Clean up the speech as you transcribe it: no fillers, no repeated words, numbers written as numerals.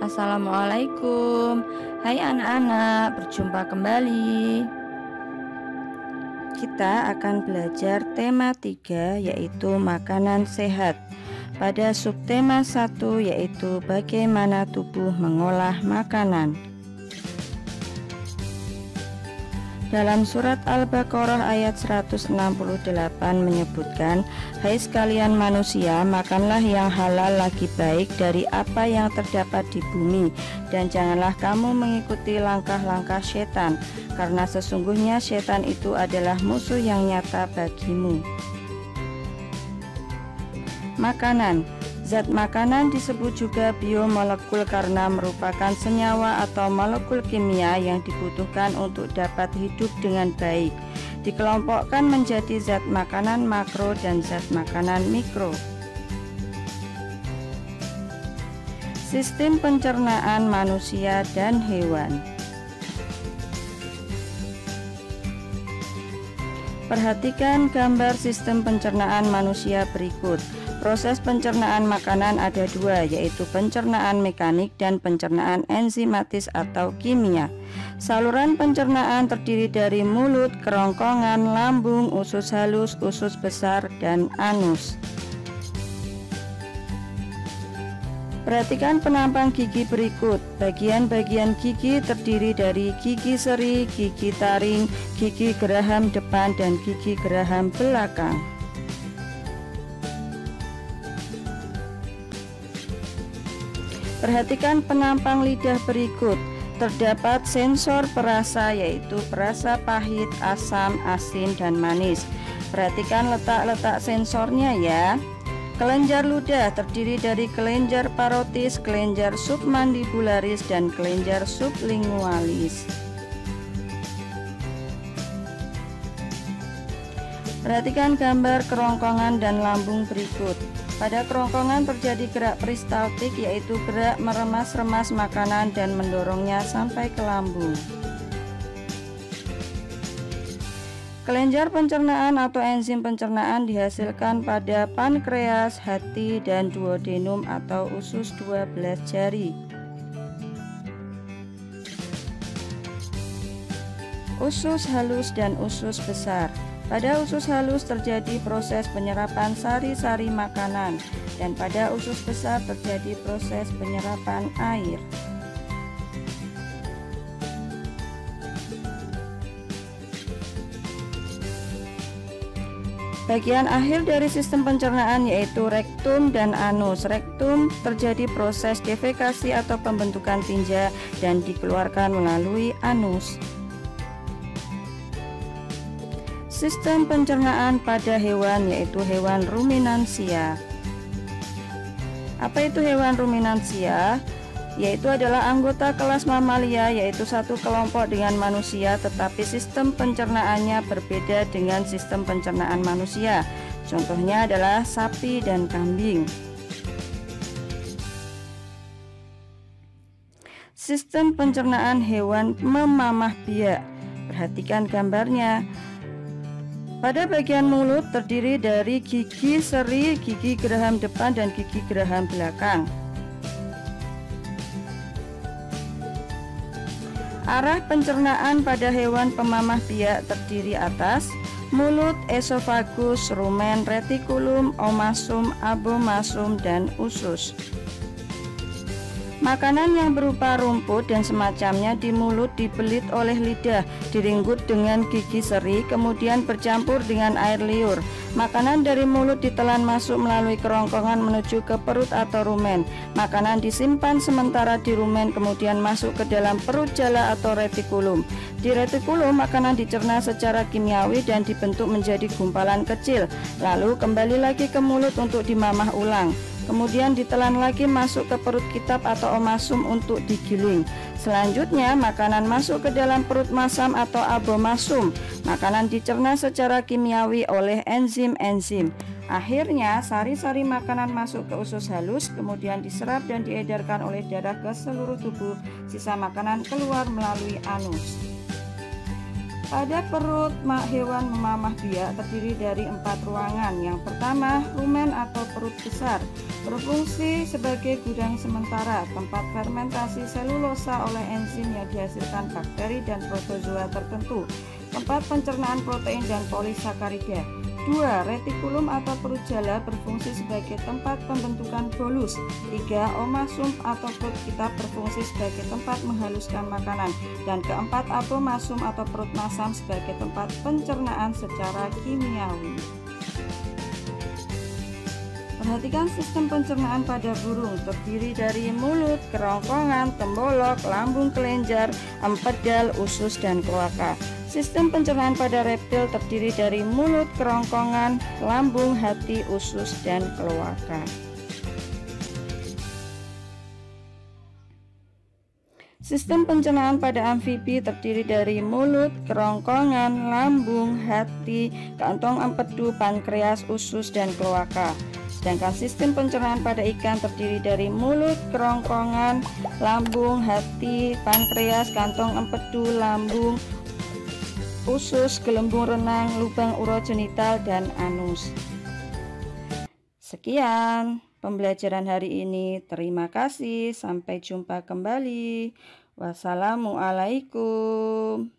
Assalamualaikum. Hai anak-anak, berjumpa kembali. Kita akan belajar tema 3 yaitu makanan sehat. Pada subtema 1 yaitu bagaimana tubuh mengolah makanan. Dalam surat Al-Baqarah ayat 168 menyebutkan, "Hai sekalian manusia, makanlah yang halal lagi baik dari apa yang terdapat di bumi, dan janganlah kamu mengikuti langkah-langkah setan, karena sesungguhnya setan itu adalah musuh yang nyata bagimu." Makanan. Zat makanan disebut juga biomolekul karena merupakan senyawa atau molekul kimia yang dibutuhkan untuk dapat hidup dengan baik. Dikelompokkan menjadi zat makanan makro dan zat makanan mikro. Sistem pencernaan manusia dan hewan. Perhatikan gambar sistem pencernaan manusia berikut. Proses pencernaan makanan ada dua, yaitu pencernaan mekanik dan pencernaan enzimatis atau kimia. Saluran pencernaan terdiri dari mulut, kerongkongan, lambung, usus halus, usus besar, dan anus. Perhatikan penampang gigi berikut. Bagian-bagian gigi terdiri dari gigi seri, gigi taring, gigi geraham depan, dan gigi geraham belakang. Perhatikan penampang lidah berikut. Terdapat sensor perasa yaitu perasa pahit, asam, asin, dan manis. Perhatikan letak-letak sensornya ya. Kelenjar ludah terdiri dari kelenjar parotis, kelenjar submandibularis, dan kelenjar sublingualis. Perhatikan gambar kerongkongan dan lambung berikut. Pada kerongkongan terjadi gerak peristaltik yaitu gerak meremas-remas makanan dan mendorongnya sampai ke lambung. Kelenjar pencernaan atau enzim pencernaan dihasilkan pada pankreas, hati, dan duodenum atau usus 12 jari. Usus halus dan usus besar. Pada usus halus terjadi proses penyerapan sari-sari makanan, dan pada usus besar terjadi proses penyerapan air. Bagian akhir dari sistem pencernaan yaitu rektum dan anus. Rektum terjadi proses defekasi atau pembentukan tinja dan dikeluarkan melalui anus. Sistem pencernaan pada hewan yaitu hewan ruminansia. Apa itu hewan ruminansia? Yaitu adalah anggota kelas mamalia, yaitu satu kelompok dengan manusia, tetapi sistem pencernaannya berbeda dengan sistem pencernaan manusia. Contohnya adalah sapi dan kambing. Sistem pencernaan hewan memamah biak. Perhatikan gambarnya. Pada bagian mulut terdiri dari gigi seri, gigi geraham depan, dan gigi geraham belakang. Arah pencernaan pada hewan pemamah biak terdiri atas mulut, esofagus, rumen, retikulum, omasum, abomasum, dan usus. Makanan yang berupa rumput dan semacamnya di mulut dibelit oleh lidah, diringgut dengan gigi seri, kemudian bercampur dengan air liur. Makanan dari mulut ditelan masuk melalui kerongkongan menuju ke perut atau rumen. Makanan disimpan sementara di rumen, kemudian masuk ke dalam perut jala atau retikulum. Di retikulum, makanan dicerna secara kimiawi dan dibentuk menjadi gumpalan kecil, lalu kembali lagi ke mulut untuk dimamah ulang. Kemudian ditelan lagi masuk ke perut kitab atau omasum untuk digiling. Selanjutnya makanan masuk ke dalam perut masam atau abomasum. Makanan dicerna secara kimiawi oleh enzim-enzim. Akhirnya sari-sari makanan masuk ke usus halus, kemudian diserap dan diedarkan oleh darah ke seluruh tubuh. Sisa makanan keluar melalui anus. Pada perut hewan memamah biak terdiri dari 4 ruangan. Yang pertama, rumen atau perut besar, berfungsi sebagai gudang sementara, tempat fermentasi selulosa oleh enzim yang dihasilkan bakteri dan protozoa tertentu, tempat pencernaan protein dan polisakarida. 2. Retikulum atau perut jala berfungsi sebagai tempat pembentukan bolus. 3. Omasum atau perut kitab berfungsi sebagai tempat menghaluskan makanan. Dan keempat, apomasum atau perut masam sebagai tempat pencernaan secara kimiawi. Perhatikan sistem pencernaan pada burung, terdiri dari mulut, kerongkongan, tembolok, lambung kelenjar, empedal, usus, dan kloaka. Sistem pencernaan pada reptil terdiri dari mulut, kerongkongan, lambung, hati, usus, dan kloaka. Sistem pencernaan pada amfibi terdiri dari mulut, kerongkongan, lambung, hati, kantong empedu, pankreas, usus, dan kloaka. Sedangkan sistem pencernaan pada ikan terdiri dari mulut, kerongkongan, lambung, hati, pankreas, kantong empedu, lambung, usus, gelembung renang, lubang urogenital, dan anus. Sekian pembelajaran hari ini. Terima kasih. Sampai jumpa kembali. Wassalamualaikum.